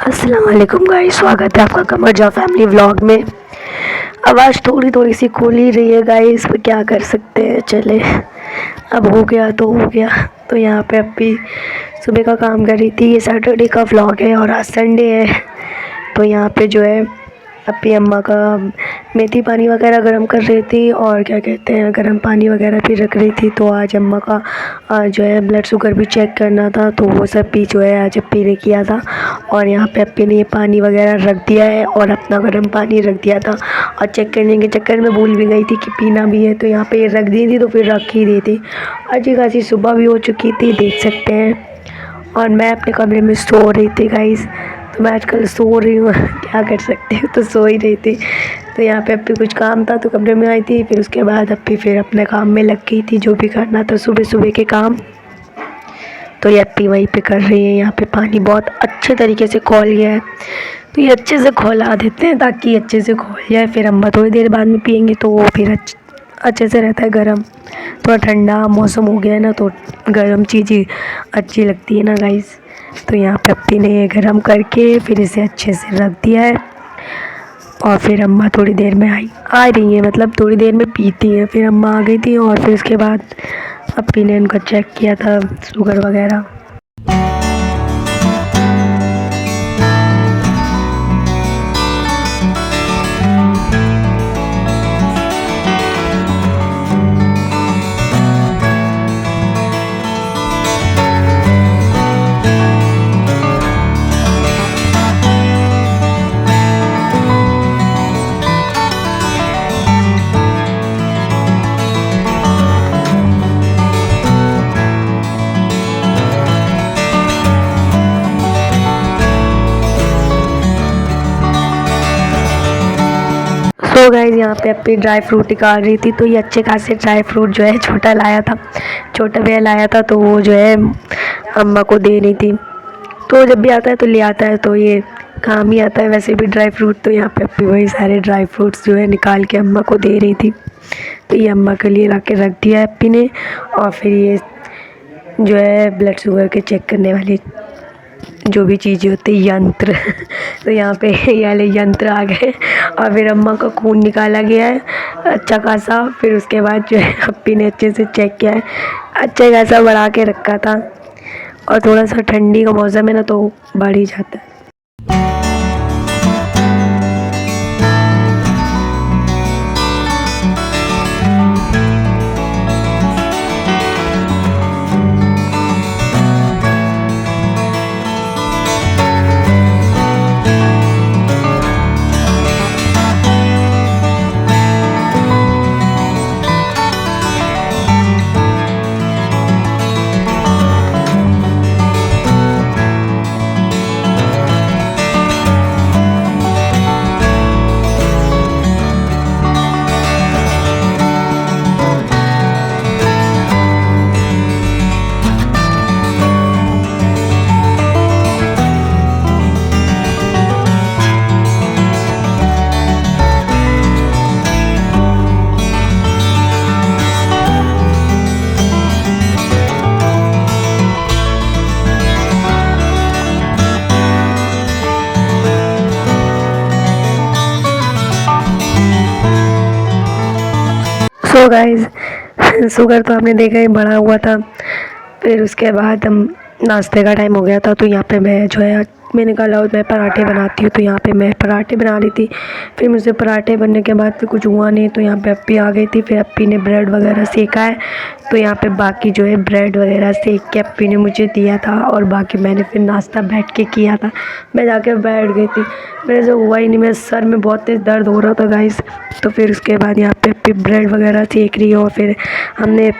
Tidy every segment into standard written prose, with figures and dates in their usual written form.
अस्सलाम वालेकुम गाइस, स्वागत है आपका कमर जा फैमिली व्लॉग में। आवाज़ थोड़ी सी खुल ही रही है गाइस, पर क्या कर सकते हैं, चले अब हो गया तो हो गया। तो यहाँ पे अभी सुबह का काम कर रही थी। ये सैटरडे का व्लॉग है और आज संडे है। तो यहाँ पे जो है अभी अम्मा का मेथी पानी वगैरह गर्म कर रही थी और क्या कहते हैं गर्म पानी वगैरह भी रख रही थी। तो आज अम्मा का जो है ब्लड शुगर भी चेक करना था, तो वो सब भी जो है आज अप्पी ने किया था। और यहाँ पे अप्पी ने ये पानी वगैरह रख दिया है और अपना गर्म पानी रख दिया था। और चेक करने के चक्कर में भूल भी गई थी कि पीना भी है, तो यहाँ पे ये रख दी थी, तो फिर रख ही दी थी। अच्छी खासी सुबह भी हो चुकी थी, देख सकते हैं। और मैं अपने कमरे में सो रही थी गाइस। तो मैं आजकल सो रही हूँ क्या कर सकती हूँ, तो सो ही रही थी। तो यहाँ पे अप्पी कुछ काम था तो कमरे में आई थी। फिर उसके बाद अप्पी फिर अपने काम में लग गई थी, जो भी करना था सुबह सुबह के काम। तो ये अप्पी वहीं पे कर रही है। यहाँ पे पानी बहुत अच्छे तरीके से खौल गया है, तो ये अच्छे से खौला देते हैं ताकि अच्छे से खौल जाए। फिर अम्मा थोड़ी देर बाद में पियेंगे तो वो फिर अच्छे से रहता है गर्म। थोड़ा ठंडा मौसम हो गया है ना, तो गर्म चीज़ ही अच्छी लगती है ना गाइस। तो यहाँ पे अप्पी ने गर्म करके फिर इसे अच्छे से रख दिया है। और फिर अम्मा थोड़ी देर में आ रही है, मतलब थोड़ी देर में पीती है। फिर अम्मा आ गई थी और फिर उसके बाद अप्पी ने उनका चेक किया था शुगर वगैरह। तो गाइस यहाँ पे अप्पी ड्राई फ्रूट निकाल रही थी। तो ये अच्छे खासे ड्राई फ्रूट जो है छोटा भैया लाया था, तो वो जो है अम्मा को दे रही थी। तो जब भी आता है तो ले आता है, तो ये काम ही आता है वैसे भी ड्राई फ्रूट। तो यहाँ पे अप्पी वही सारे ड्राई फ्रूट्स जो है निकाल के अम्मा को दे रही थी। तो ये अम्मा के लिए ला के रख दिया है अप्पी ने। और फिर ये जो है ब्लड शुगर के चेक करने वाली जो भी चीज़ें होती है यंत्र तो यहाँ पे ये वाले यंत्र आ गए और फिर अम्मा का खून निकाला गया है अच्छा खासा। फिर उसके बाद जो है अप्पी ने अच्छे से चेक किया है, अच्छा खासा बढ़ा के रखा था। और थोड़ा सा ठंडी का मौसम है ना, तो बढ़ ही जाता है। सो गाइस शुगर तो आपने देखा ही बढ़ा हुआ था। फिर उसके बाद हम नाश्ते का टाइम हो गया था। तो यहाँ पे मैं जो है मैंने कहा लाओ मैं पराठे बनाती हूँ। तो यहाँ पे मैं पराठे बना रही थी। फिर मुझसे पराठे बनने के बाद फिर कुछ हुआ नहीं, तो यहाँ पे अप्पी आ गई थी। फिर अप्पी ने ब्रेड वगैरह सेका है, तो यहाँ पे बाकी जो है ब्रेड वगैरह सेक के अप्पी ने मुझे दिया था। और बाकी मैंने फिर नाश्ता बैठ के किया था। मैं जाके बैठ गई थी, मेरे से हुआ ही नहीं, मेरे सर में बहुत तेज़ दर्द हो रहा था गाइस। तो फिर उसके बाद यहाँ पे अप्पी ब्रेड वगैरह सेक रही है। और फिर हमने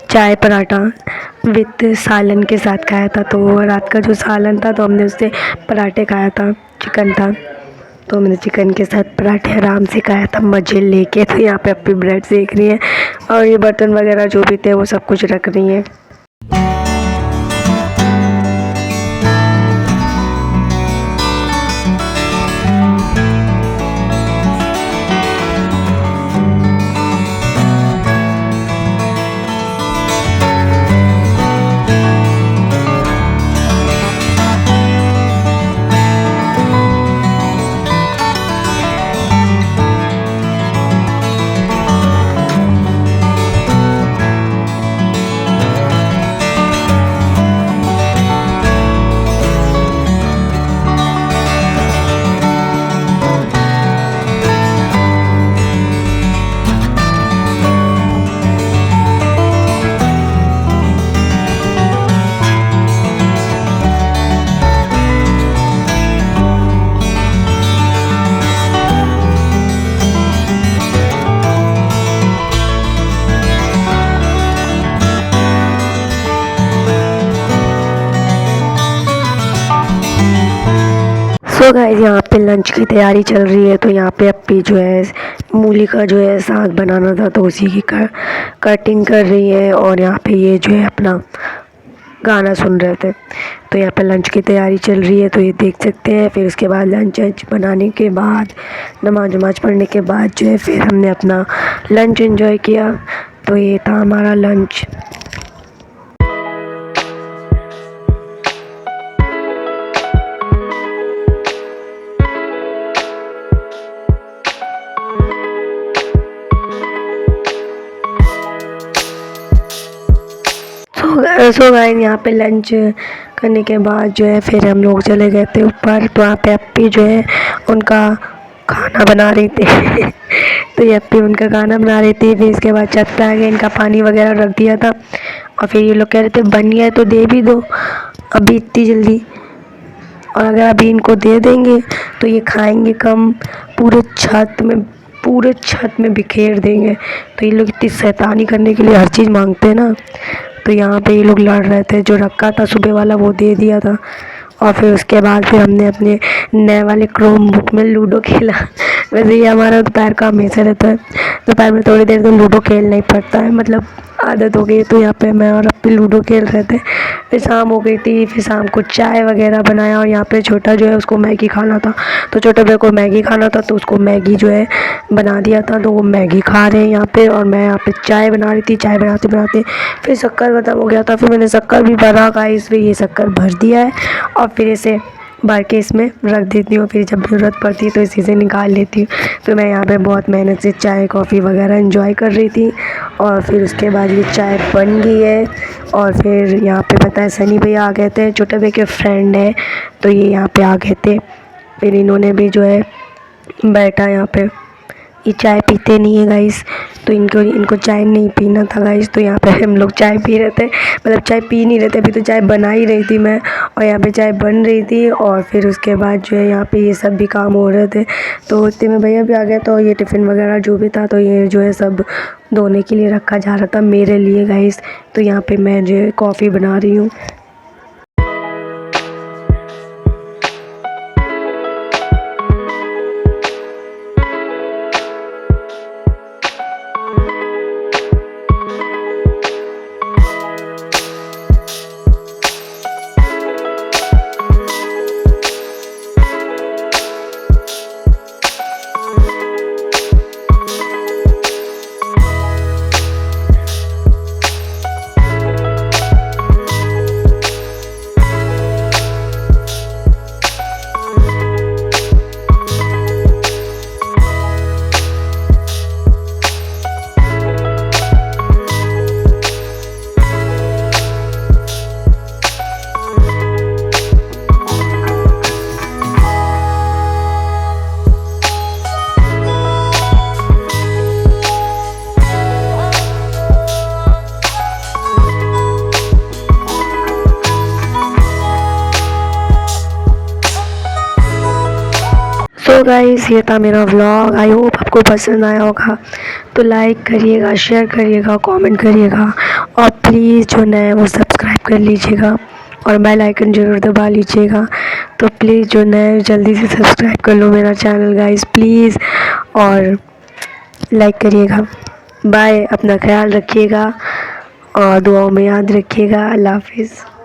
चाय पराठा विथ सालन के साथ खाया था। तो रात का जो सालन था तो हमने उससे पराठे खाया था, चिकन था, तो हमने चिकन के साथ पराठे आराम से खाया था मज़े लेके। तो यहाँ पे अप्पी ब्रेड सेक रही है और ये बर्तन वगैरह जो भी थे वो सब कुछ रख रही है। गाइस यहाँ पे लंच की तैयारी चल रही है। तो यहाँ पे अप्पी जो है मूली का जो है साग बनाना था, तो उसी की कटिंग कर रही है। और यहाँ पे ये जो है अपना गाना सुन रहे थे। तो यहाँ पे लंच की तैयारी चल रही है, तो ये देख सकते हैं। फिर उसके बाद लंच बनाने के बाद, नमाज पढ़ने के बाद जो है फिर हमने अपना लंच एंजॉय किया। तो ये था हमारा लंच। सो गाइस यहाँ पे लंच करने के बाद जो है फिर हम लोग चले गए थे ऊपर। तो वहाँ पे अप्पी जो है उनका खाना बना रही थी तो ये अप्पी उनका खाना बना रही थी। फिर इसके बाद छत पे आके इनका पानी वगैरह रख दिया था। और फिर ये लोग कह रहे थे बन गया है तो दे भी दो अभी इतनी जल्दी, और अगर अभी इनको दे देंगे तो ये खाएंगे कम, पूरे छत में बिखेर देंगे। तो ये लोग इतनी शैतानी करने के लिए हर चीज़ मांगते हैं ना। तो यहाँ पे ये लोग लड़ रहे थे, जो रखा था सुबह वाला वो दे दिया था। और फिर उसके बाद फिर हमने अपने नए वाले क्रोम बुक में लूडो खेला। वैसे ये हमारा दोपहर का हमेशा रहता है, दोपहर में थोड़ी देर तो लूडो खेलना ही पड़ता है, मतलब आदत हो गई। तो यहाँ पे मैं और अप्पी लूडो खेल रहे थे। फिर शाम हो गई थी, फिर शाम को चाय वगैरह बनाया। और यहाँ पे छोटा जो है उसको मैगी खाना था, तो छोटे भाई को मैगी खाना था, तो उसको मैगी जो है बना दिया था। तो वो मैगी खा रहे हैं यहाँ पे, और मैं यहाँ पे चाय बना रही थी। चाय बनाते बनाते फिर शक्कर ख़त्म हो गया था। फिर मैंने शक्कर भी भरा गाइस, फिर ये शक्कर भर दिया है और फिर इसे भर के इसमें रख देती हूँ। फिर जब ज़रूरत पड़ती है तो इसी से निकाल लेती हूँ। तो मैं यहाँ पे बहुत मेहनत से चाय कॉफ़ी वगैरह एंजॉय कर रही थी। और फिर उसके बाद ये चाय बन गई है। और फिर यहाँ पे पता है सनी भैया आ गए थे, छोटे भाई के फ्रेंड है, तो ये यहाँ पे आ गए थे। फिर इन्होंने भी जो है बैठा यहाँ पे। ये चाय पीते नहीं है गाइस, तो इनको चाय नहीं पीना था गाइस। तो यहाँ पे हम लोग चाय पी रहे थे, मतलब चाय पी नहीं रहे थे अभी, तो चाय बना ही रही थी मैं, और यहाँ पे चाय बन रही थी। और फिर उसके बाद जो है यहाँ पे ये सब भी काम हो रहे थे। तो इतने में भैया भी आ गए, तो ये टिफ़िन वगैरह जो भी था तो ये जो है सब धोने के लिए रखा जा रहा था मेरे लिए गाइस। तो यहाँ पर मैं जो है कॉफ़ी बना रही हूँ। तो गाइस ये था मेरा व्लॉग, आई होप आपको पसंद आया होगा। तो लाइक करिएगा, शेयर करिएगा, कमेंट करिएगा, और प्लीज़ जो नए वो सब्सक्राइब कर लीजिएगा और बेल आइकन ज़रूर दबा लीजिएगा। तो प्लीज़ जो नए जल्दी से सब्सक्राइब कर लो मेरा चैनल गाइस प्लीज़, और लाइक करिएगा। बाय, अपना ख्याल रखिएगा और दुआओं में याद रखिएगा। अल्लाह हाफिज़।